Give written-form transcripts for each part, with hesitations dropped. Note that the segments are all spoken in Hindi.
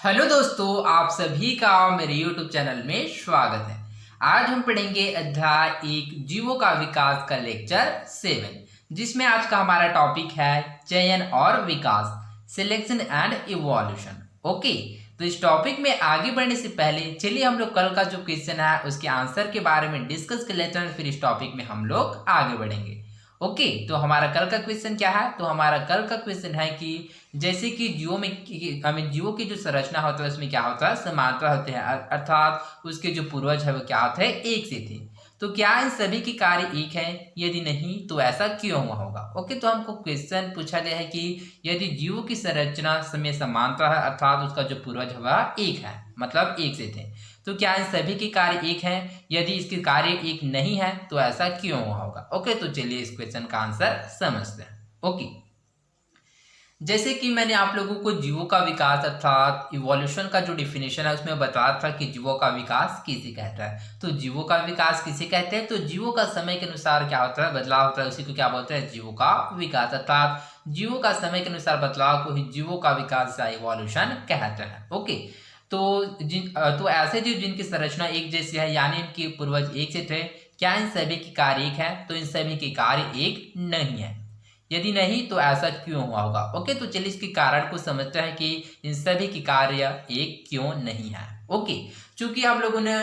हेलो दोस्तों, आप सभी का मेरे YouTube चैनल में स्वागत है। आज हम पढ़ेंगे अध्याय 1 जीवों का विकास का लेक्चर 7, जिसमें आज का हमारा टॉपिक है चयन और विकास, सिलेक्शन एंड इवोल्यूशन। ओके, तो इस टॉपिक में आगे बढ़ने से पहले चलिए हम लोग कल का जो क्वेश्चन है उसके आंसर के बारे में डिस्कस कर लेते हैं, फिर इस टॉपिक में हम लोग आगे बढ़ेंगे। ओके, तो हमारा कल का क्वेश्चन क्या है? तो हमारा कल का क्वेश्चन है कि जैसे कि जीवों की जो संरचना होता है उसमें क्या होता है, समानता होते हैं, अर्थात उसके जो पूर्वज है वो क्या होते हैं, एक से थे। तो क्या इन सभी के कार्य एक हैं? यदि नहीं तो ऐसा क्यों हुआ होगा? ओके, तो हमको क्वेश्चन पूछा गया है कि यदि जीवों की संरचना में समानता है अर्थात उसका जो पूर्वज है वह एक है, मतलब एक से थे, तो क्या इन सभी के कार्य एक हैं? यदि इसके कार्य एक नहीं है तो ऐसा क्यों हुआ होगा? ओके, तो चलिए इस क्वेश्चन का आंसर समझते हैं। ओके, जैसे कि मैंने आप लोगों को जीवों का विकास अर्थात इवोल्यूशन का जो डिफिनेशन है उसमें बताया था कि जीवों का विकास किसे कहता है। तो जीवों का विकास किसे कहते हैं? तो जीवों का समय के अनुसार क्या होता है, बदलाव होता है, उसी को क्या बोलते हैं, जीवों का विकास, अर्थात जीवों का समय के अनुसार बदलाव को ही जीवों का विकास या इवोल्यूशन कहते हैं। ओके, तो ऐसे जीव जिनकी संरचना एक जैसी है, यानी इनके पूर्वज एक से थे, क्या इन सभी के कार्य एक है? तो इन सभी के कार्य एक नहीं है। यदि नहीं तो ऐसा क्यों हुआ होगा? ओके, तो चलिए इसके कारण को समझते हैं कि इन सभी के कार्य एक क्यों नहीं है। ओके, चूंकि आप लोगों ने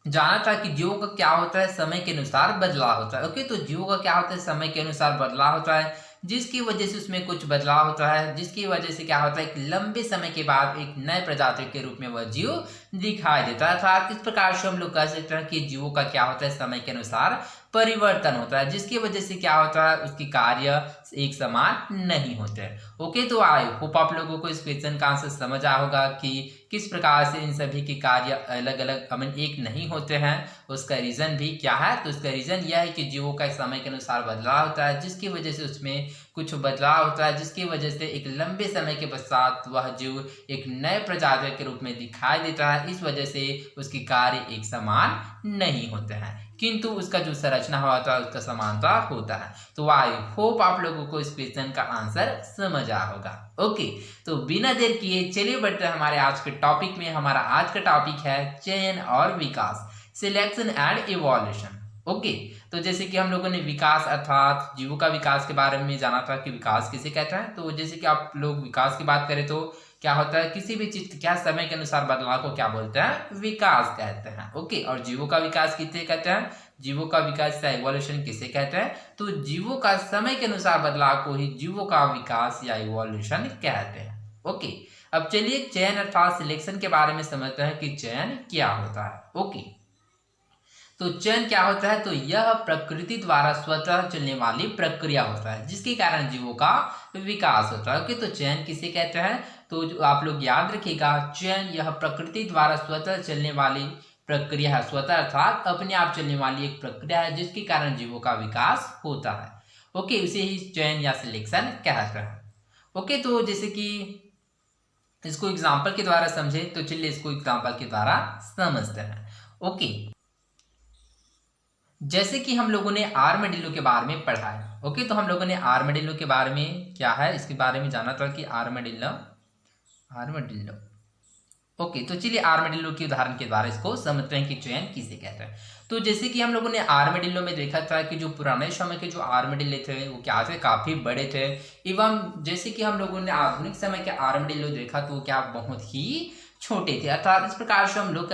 जाना था कि जीवों का क्या होता है, समय के अनुसार बदलाव होता है। ओके, तो जीवों का क्या होता है, समय के अनुसार बदलाव होता है, जिसकी वजह से उसमें कुछ बदलाव होता है, जिसकी वजह से क्या होता है, एक लंबे समय के बाद एक नए प्रजाति के रूप में वह जीव दिखाई देता है। अर्थात इस प्रकार से हम लोग कह सकते हैं कि जीवों का क्या होता है, समय के अनुसार परिवर्तन होता है, जिसकी वजह से क्या होता है, उसकी कार्य एक समान नहीं होते हैं। ओके, तो आई होप आप लोगों को इस क्वेश्चन का आंसर समझ आया होगा कि किस प्रकार से इन सभी के कार्य अलग अलग एक नहीं होते हैं। उसका रीज़न भी क्या है? तो उसका रीज़न यह है कि जीवों का समय के अनुसार बदलाव होता है, जिसकी वजह से उसमें कुछ बदलाव होता है, जिसकी वजह से एक लंबे समय के पश्चात वह जीव एक नए प्रजाति के रूप में दिखाई देता है। इस वजह से उसके कार्य एक समान नहीं होते हैं, किंतु उसका जो संरचना होता है उसका समानता होता है। तो आई होप आप लोगों को इस क्वेश्चन का आंसर समझ आया होगा। ओके, तो बिना देर किए चलिए बढ़ते हैं हमारे आज के टॉपिक में। हमारा आज का टॉपिक है चयन और विकास, सिलेक्शन एंड इवोल्यूशन। ओके, तो जैसे कि हम लोगों ने विकास अर्थात जीवों का विकास के बारे में जाना था कि विकास किसे कहते हैं। तो जैसे कि आप लोग विकास की बात करें तो क्या होता है, किसी भी चीज क्या समय के अनुसार बदलाव को क्या बोलते हैं, विकास कहते हैं। ओके, और जीवों का विकास किसे कहते हैं, जीवों का विकास या इवोल्यूशन किसे कहते हैं? तो जीवों का समय के अनुसार बदलाव को ही जीवों का विकास या इवोल्यूशन कहते हैं। ओके, अब चलिए चयन अर्थात सिलेक्शन के बारे में समझते हैं कि चयन क्या होता है। ओके, तो चयन क्या होता है? तो यह प्रकृति द्वारा स्वतः चलने वाली प्रक्रिया होता है, जिसके कारण जीवों का विकास होता है। ओके, तो चयन किसे कहते हैं? तो जो आप लोग याद रखिएगा, चयन यह प्रकृति द्वारा स्वतः चलने वाली प्रक्रिया है। स्वतः अर्थात अपने आप चलने वाली एक प्रक्रिया है, जिसके कारण जीवों का विकास होता है। ओके, उसे ही चयन या सिलेक्शन कहते हैं। ओके, तो जैसे कि इसको एग्जाम्पल के द्वारा समझे, तो चलिए इसको एग्जाम्पल के द्वारा समझते हैं। ओके, जैसे कि हम लोगों ने आर्madillo के बारे में पढ़ा है। ओके, तो हम लोगों ने आर्madillo के बारे में क्या है, इसके बारे में जाना था कि आर्madillo आर्madillo ओके, तो चलिए आर्madillo की उदाहरण के द्वारा इसको समझते हैं कि चयन किसे कहते हैं। तो जैसे कि हम लोगों ने आर्madillo में देखा था कि जो पुराने समय के जो आर्madillo थे वो क्या थे, काफी बड़े थे, एवं जैसे कि हम लोगों ने आधुनिक समय के आर्madillo देखा तो क्या बहुत ही छोटे थे। अर्थात इस प्रकार से हम लोग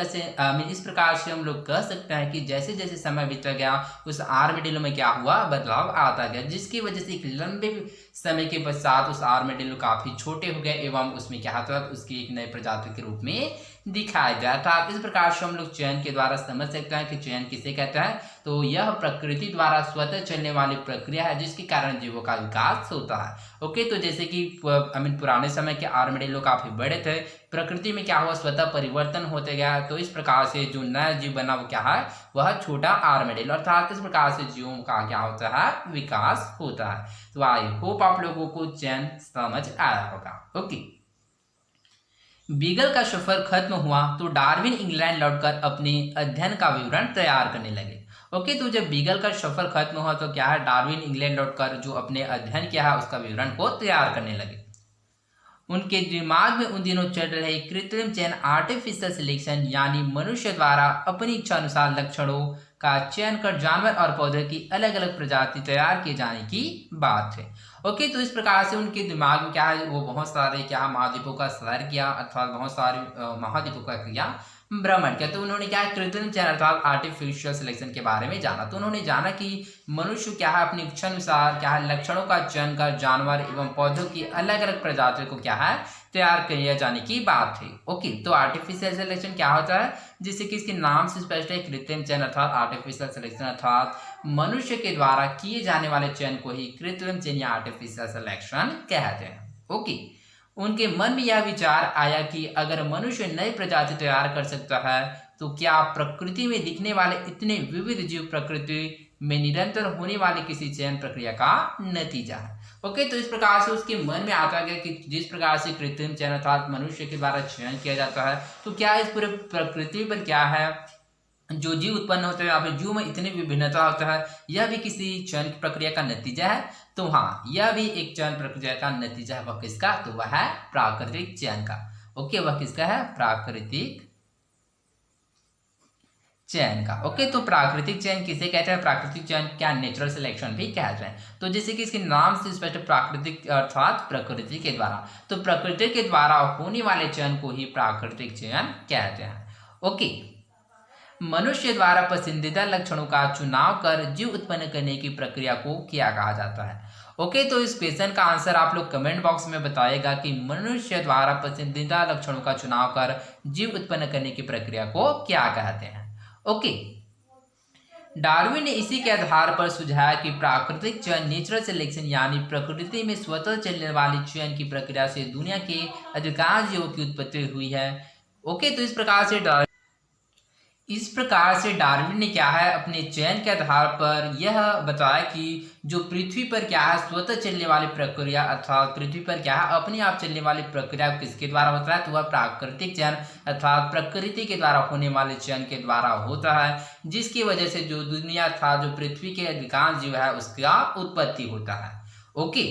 इस प्रकार से हम लोग कह सकते हैं कि जैसे जैसे समय बीतता गया उस आर्madillo में क्या हुआ, बदलाव आता गया, जिसकी वजह से एक लंबे समय के पश्चात उस आर्madillo काफी छोटे हो गए एवं उसमें क्या होता है, उसकी एक नई प्रजाति के रूप में दिखाया गया था। इस प्रकार से हम लोग चयन के द्वारा समझ सकते हैं कि चयन किसे कहते हैं। तो यह प्रकृति द्वारा स्वतः चलने वाली प्रक्रिया है, जिसके कारण जीवों का विकास होता है। ओके, तो जैसे कि पुराने समय के आर्madillo काफी बड़े थे, प्रकृति में क्या हुआ, स्वतः परिवर्तन होते गया, तो इस प्रकार से जो नया जीव बना वो क्या है, वह छोटा आर्madillo, अर्थात इस प्रकार से जीवों का क्या होता है, विकास होता है। तो आई होप आप लोगों को चयन समझ आया होगा। ओके, बीगल का सफर खत्म हुआ तो डार्विन इंग्लैंड लौटकर अपने अध्ययन का विवरण तैयार करने लगे। ओके, तो जब बीगल का सफर खत्म हुआ तो क्या है, डार्विन इंग्लैंड लौटकर जो अपने अध्ययन किया है उसका विवरण को तैयार करने लगे। उनके दिमाग में उन दिनों चल रहे कृत्रिम चयन आर्टिफिशियल सिलेक्शन यानी मनुष्य द्वारा अपनी इच्छा अनुसार लक्षणों का चयन कर जानवर और पौधे की अलग अलग प्रजाति तैयार किए जाने की बात है। ओके, तो इस प्रकार से उनके दिमाग में क्या है, वो बहुत सारे क्या महाद्वीपों का सैर किया अर्थात बहुत सारे महाद्वीपों का किया भ्रमण किया। तो उन्होंने क्या है, कृत्रिम चयन अर्थात आर्टिफिशियल सिलेक्शन के बारे में जाना। तो उन्होंने जाना कि मनुष्य क्या है अपनी इच्छा अनुसार क्या है लक्षणों का चयन कर जानवर एवं पौधों की अलग अलग प्रजातियों को क्या है तैयार किए जाने की बात थी। ओके, तो आर्टिफिशियल सिलेक्शन क्या होता है, जिससे कि इसके नाम से स्पष्ट है, कृत्रिम चयन अर्थात आर्टिफिशियल सिलेक्शन अर्थात मनुष्य के द्वारा किए जाने वाले चयन को ही कृत्रिम चयन या आर्टिफिशियल सिलेक्शन कहते हैं। ओके, उनके मन में यह विचार आया कि अगर मनुष्य नई प्रजाति तैयार कर सकता है तो क्या प्रकृति में दिखने वाले इतने विविध जीव प्रकृति में निरंतर होने वाली किसी चयन प्रक्रिया का नतीजा है। ओके, तो इस प्रकार से उसके मन में आता गया कि जिस प्रकार से कृत्रिम चयन अर्थात मनुष्य के द्वारा चयन किया जाता है, तो क्या इस पूरे प्रकृति पर क्या है जो जीव उत्पन्न होते हैं या फिर जीव में इतनी विभिन्नता होता है, यह भी किसी चयन प्रक्रिया का नतीजा है। तो हाँ, यह भी एक चयन प्रक्रिया का नतीजा है। वह किसका, तो वह है प्राकृतिक चयन का। ओके, वह किसका है, प्राकृतिक चयन का। ओके, तो प्राकृतिक चयन किसे कहते हैं, प्राकृतिक चयन क्या नेचुरल सिलेक्शन भी कहते हैं। तो जैसे कि इसके नाम से स्पष्ट प्राकृतिक अर्थात प्रकृति के द्वारा, तो प्रकृति के द्वारा होने वाले चयन को ही प्राकृतिक चयन कहते हैं। ओके, मनुष्य द्वारा पसंदीदा लक्षणों का चुनाव कर जीव उत्पन्न करने की प्रक्रिया को क्या कहा जाता है। ओके, तो इस क्वेश्चन का आंसर आप लोग कमेंट बॉक्स में बताइएगा कि मनुष्य द्वारा पसंदीदा लक्षणों का चुनाव कर जीव उत्पन्न करने की प्रक्रिया को क्या कहते हैं। ओके, डार्विन ने इसी के आधार पर सुझाया कि प्राकृतिक चयन नेचुरल सिलेक्शन यानी प्रकृति में स्वतः चलने वाली चयन की प्रक्रिया से दुनिया के अधिकांश जीवों की उत्पत्ति हुई है। ओके, तो इस प्रकार से डार्विन ने क्या है अपने चयन के आधार पर यह बताया कि जो पृथ्वी पर क्या है स्वतः चलने वाली प्रक्रिया अर्थात पृथ्वी पर क्या है अपने आप चलने वाली प्रक्रिया किसके द्वारा होता है, तो वह प्राकृतिक चयन अर्थात प्रकृति के द्वारा होने वाले चयन के द्वारा होता है, जिसकी वजह से जो दुनिया था जो पृथ्वी के अधिकांश जीव है उसका उत्पत्ति होता है। ओके,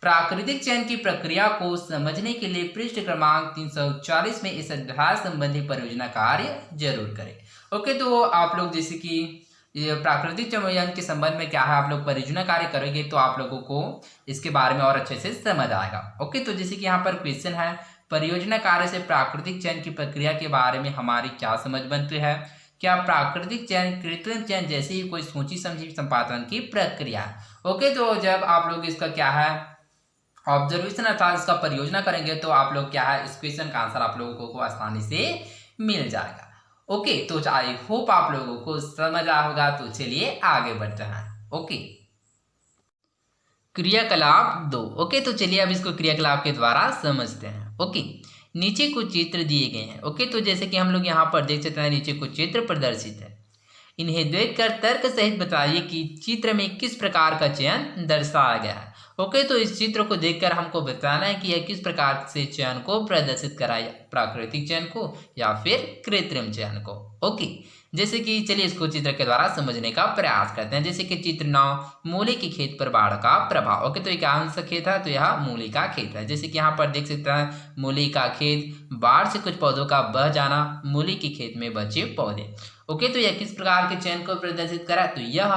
प्राकृतिक चयन की प्रक्रिया को समझने के लिए पृष्ठ क्रमांक 340 में इस अध्याय संबंधी परियोजना कार्य जरूर करें। ओके, तो आप लोग जैसे कि प्राकृतिक चयन के संबंध में क्या है आप लोग परियोजना कार्य करेंगे तो आप लोगों को इसके बारे में और अच्छे से समझ आएगा। ओके, तो जैसे कि यहाँ पर क्वेश्चन है, परियोजना कार्य से प्राकृतिक चयन की प्रक्रिया के बारे में हमारी क्या समझ बनती है। क्या प्राकृतिक चयन कृत्रिम चयन जैसे ही कोई सोची समझी संपादन की प्रक्रिया है। ओके, तो जब आप लोग इसका क्या है ऑब्जर्वेशन अर्थात इसका परियोजना करेंगे तो आप लोग क्या है इस क्वेश्चन का आंसर आप लोगों को आसानी से मिल जाएगा। ओके, तो आई होप आप लोगों को समझ आया होगा। तो चलिए आगे बढ़ते हैं। ओके, क्रियाकलाप 2। ओके, तो चलिए अब इसको क्रियाकलाप के द्वारा समझते हैं। ओके, नीचे कुछ चित्र दिए गए हैं। ओके, तो जैसे कि हम लोग यहाँ पर देख सकते हैं नीचे कुछ चित्र प्रदर्शित है, इन्हें देखकर तर्क सहित बताइए कि चित्र में किस प्रकार का चयन दर्शाया गया है। ओके, तो इस चित्र को देखकर हमको बताना है कि यह किस प्रकार से चयन को प्रदर्शित कराया, प्राकृतिक चयन को या फिर कृत्रिम चयन को। ओके, जैसे कि चलिए इसको चित्र के द्वारा समझने का प्रयास करते हैं। जैसे कि चित्र 9 मूली के खेत पर बाढ़ का प्रभाव। ओके, तो ये कौन सा खेत है, तो यह मूली का खेत है। जैसे कि यहाँ पर देख सकते हैं मूली का खेत, बाढ़ से कुछ पौधों का बह जाना, मूली के खेत में बचे पौधे। ओके, तो यह किस प्रकार के चयन को प्रदर्शित करा, तो यह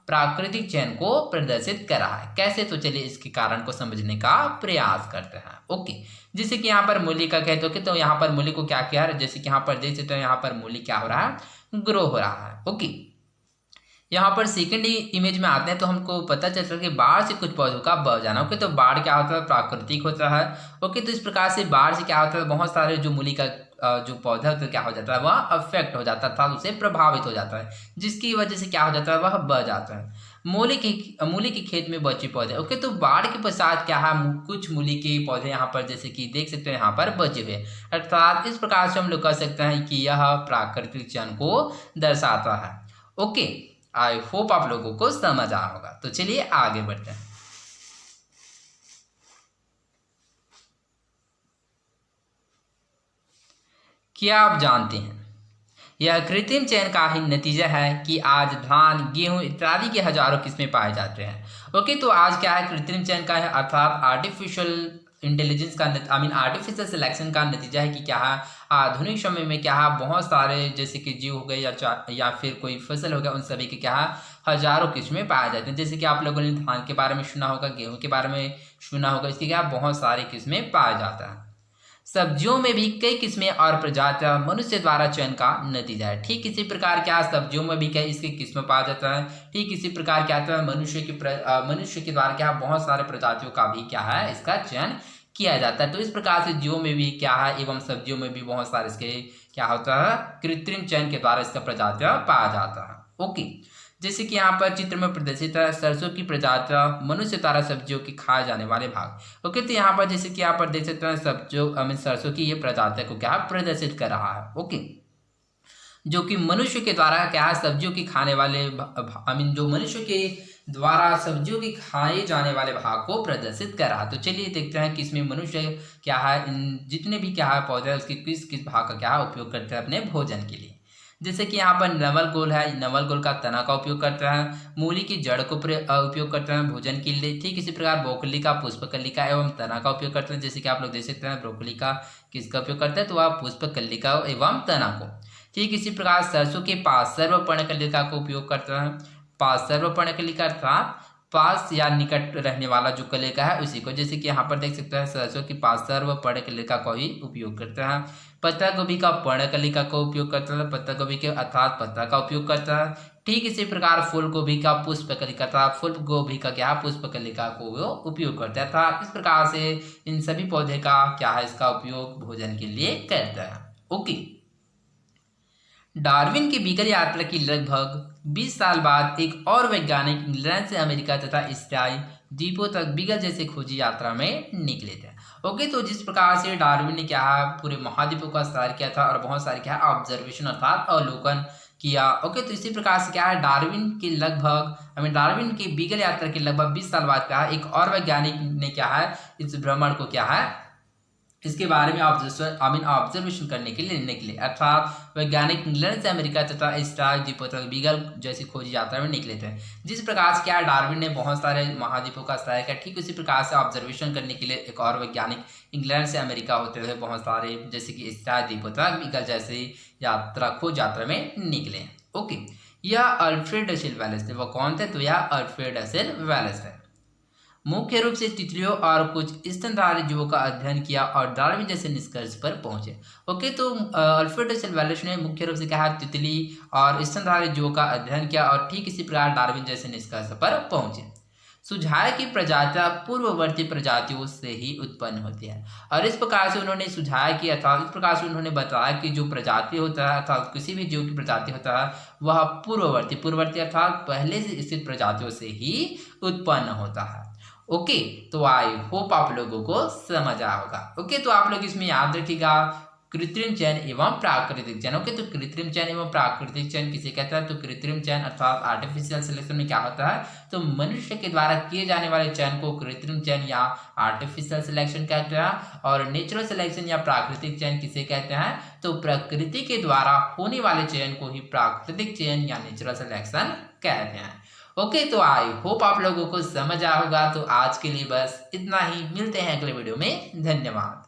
प्राकृतिक चयन को प्रदर्शित करा है। कैसे, तो चलिए इसके कारण को समझने का प्रयास करते हैं। ओके, जैसे कि यहाँ पर मूली का खेत। ओके, तो यहाँ पर मूली को क्या किया है, जैसे कि यहाँ पर देख सकते हैं यहाँ पर मूली क्या हो रहा है, ग्रो हो रहा है। ओके, यहाँ पर सेकंड इमेज में आते हैं तो हमको पता चलता है कि बाढ़ से कुछ पौधों का बह जाना। ओके, तो बाढ़ क्या होता है, प्राकृतिक होता है। ओके, तो इस प्रकार से बाढ़ से क्या होता है, बहुत सारे जो मूली का जो पौधा होता है क्या हो जाता है, वह अफेक्ट हो जाता था, उसे प्रभावित हो जाता है, जिसकी वजह से क्या हो जाता है, वह बह जाता है। मूली के खेत में बचे पौधे। ओके, तो बाढ़ के पश्चात क्या है, कुछ मूली के पौधे यहाँ पर जैसे कि देख सकते हैं यहाँ पर बचे हुए, अर्थात इस प्रकार से हम लोग कह सकते हैं कि यह प्राकृतिक चयन को दर्शाता है। ओके, आई होप आप लोगों को समझ आया होगा। तो चलिए आगे बढ़ते हैं। क्या आप जानते हैं यह कृत्रिम चयन का ही नतीजा है कि आज धान, गेहूं इत्यादि के हजारों किस्में पाए जाते हैं। ओके, तो आज क्या है कृत्रिम चयन का है अर्थात आर्टिफिशियल इंटेलिजेंस का आर्टिफिशियल सिलेक्शन का नतीजा है कि क्या है आधुनिक समय में क्या है बहुत सारे जैसे कि जीव हो गए या फिर कोई फसल हो गया, उन सभी के क्या है हजारों किस्में पाए जाते हैं। जैसे कि आप लोगों ने धान के बारे में सुना होगा, गेहूं के बारे में सुना होगा, इसकी क्या बहुत सारी किस्में पाया जाता है। सब्जियों में भी कई किस्में और प्रजातियां मनुष्य द्वारा चयन का नतीजा है। ठीक इसी प्रकार क्या सब्जियों में भी क्या इसकी किस्में पाया जाता है। ठीक इसी प्रकार क्या है मनुष्य के द्वारा क्या बहुत सारे प्रजातियों का भी क्या है इसका चयन किया जाता है। तो इस प्रकार से जीवों में भी क्या है एवं सब्जियों में भी बहुत सारे इसके क्या होता है कृत्रिम चयन के द्वारा इसका प्रजातियां पाया जाता है। ओके, जैसे कि यहाँ पर चित्र में प्रदर्शित है सरसों की प्रजातियां मनुष्य द्वारा सब्जियों की खाए जाने वाले भाग। ओके, तो यहाँ पर जैसे कि यहाँ पर देख सकते हैं सरसों की ये प्रजातियों को क्या प्रदर्शित कर रहा है। ओके, जो कि मनुष्य के द्वारा क्या है सब्जियों की खाने वाले जो मनुष्य के द्वारा सब्जियों की खाए जाने वाले भाग को प्रदर्शित कर रहा है। तो चलिए देखते हैं कि इसमें मनुष्य क्या है इन जितने भी क्या है पौधे उसके किस किस भाग का क्या उपयोग करते हैं अपने भोजन के लिए। जैसे कि यहाँ पर नवल गोल है, नवल गोल का तना का उपयोग करता है, मूली की जड़ को उपयोग करते हैं भोजन के लिए। ठीक इसी प्रकार ब्रोकली का पुष्पकलिका एवं तना का उपयोग करते हैं। जैसे कि आप लोग देख सकते हैं ब्रोकली का किसका उपयोग करते हैं तो वह पुष्पकलिका एवं तना को। ठीक इसी प्रकार सरसों के पास सर्वपर्णकलिका का उपयोग करते हैं। पास सर्वपर्णकलिका अर्थात पास या निकट रहने वाला जो कलिका है उसी को। जैसे कि यहाँ पर देख सकते हैं सरसों की पास सर्वपर्णकलिका को ही उपयोग करते हैं। पत्ता गोभी का पर्णकलिका का उपयोग करता है, पत्ता गोभी के अर्थात पत्ता का उपयोग करता है। ठीक इसी प्रकार फूल गोभी का पुष्पकलिका अर्थात फूल गोभी का क्या पुष्पकलिका को उपयोग करता है। अर्थात इस प्रकार से इन सभी पौधे का क्या है इसका उपयोग भोजन के लिए करता है। ओके, डार्विन की बीगल यात्रा की लगभग 20 साल बाद एक और वैज्ञानिक इंग्लैंड से अमेरिका तथा इस्राइल द्वीपों तक बीगल जैसे खोजी यात्रा में निकले थे। ओके, तो जिस प्रकार से डार्विन ने क्या है पूरे महाद्वीपों का विस्तार किया था और बहुत सारे क्या है ऑब्जर्वेशन अर्थात अवलोकन किया। ओके, तो इसी प्रकार से क्या है डार्विन की बीगल यात्रा के लगभग 20 साल बाद क्या है एक और वैज्ञानिक ने क्या है इस भ्रमण को क्या है इसके बारे में ऑब्जर्वेशन करने के लिए निकले। अर्थात वैज्ञानिक इंग्लैंड से अमेरिका तथा इस्राइल द्वीपों तक बीगल जैसी खोजी यात्रा में निकले थे। जिस प्रकार से क्या डार्विन ने बहुत सारे महाद्वीपों का विस्तार किया, ठीक उसी प्रकार से ऑब्जर्वेशन करने के लिए एक और वैज्ञानिक इंग्लैंड से अमेरिका होते हुए बहुत सारे जैसे कि इस्राइल द्वीपों तक बीगल जैसी खोज यात्रा में निकले। ओके, यह अल्फ्रेड डसेल वेलेस थे। वो कौन थे तो यह अल्फ्रेड डसेल वेलेस थे। मुख्य रूप से तितलियों और कुछ स्तनधारी जीवों का अध्ययन किया और डार्विन जैसे निष्कर्ष पर पहुंचे। ओके, तो अल्फ्रेड डसेल वेलेस ने मुख्य रूप से कहा तितली और स्तनधारी जीवों का अध्ययन किया और ठीक इसी प्रकार डार्विन जैसे निष्कर्ष पर पहुंचे। सुझाया कि प्रजातियां पूर्ववर्ती प्रजातियों से ही उत्पन्न होती है और इस प्रकार से उन्होंने सुझाया कि अर्थात इस प्रकार से उन्होंने बताया कि जो प्रजाति होता है अर्थात किसी भी जीव की प्रजाति होता है वह पूर्ववर्ती अर्थात पहले से स्थित प्रजातियों से ही उत्पन्न होता है। ओके, तो आई होप आप लोगों को समझ आया होगा। ओके, तो आप लोग इसमें याद रखिएगा कृत्रिम चयन एवं प्राकृतिक चयन। ओके, तो कृत्रिम चयन एवं प्राकृतिक चयन किसे कहता है तो कृत्रिम चयन अर्थात आर्टिफिशियल सिलेक्शन में क्या होता है तो मनुष्य के द्वारा किए जाने वाले चयन को कृत्रिम चयन या आर्टिफिशियल सिलेक्शन कहते हैं और नेचुरल सिलेक्शन या प्राकृतिक चयन किसे कहते हैं तो प्रकृति के द्वारा होने वाले चयन को ही प्राकृतिक चयन या नेचुरल सिलेक्शन कहते हैं। ओके, तो आई होप आप लोगों को समझ आया होगा। तो आज के लिए बस इतना ही, मिलते हैं अगले वीडियो में। धन्यवाद।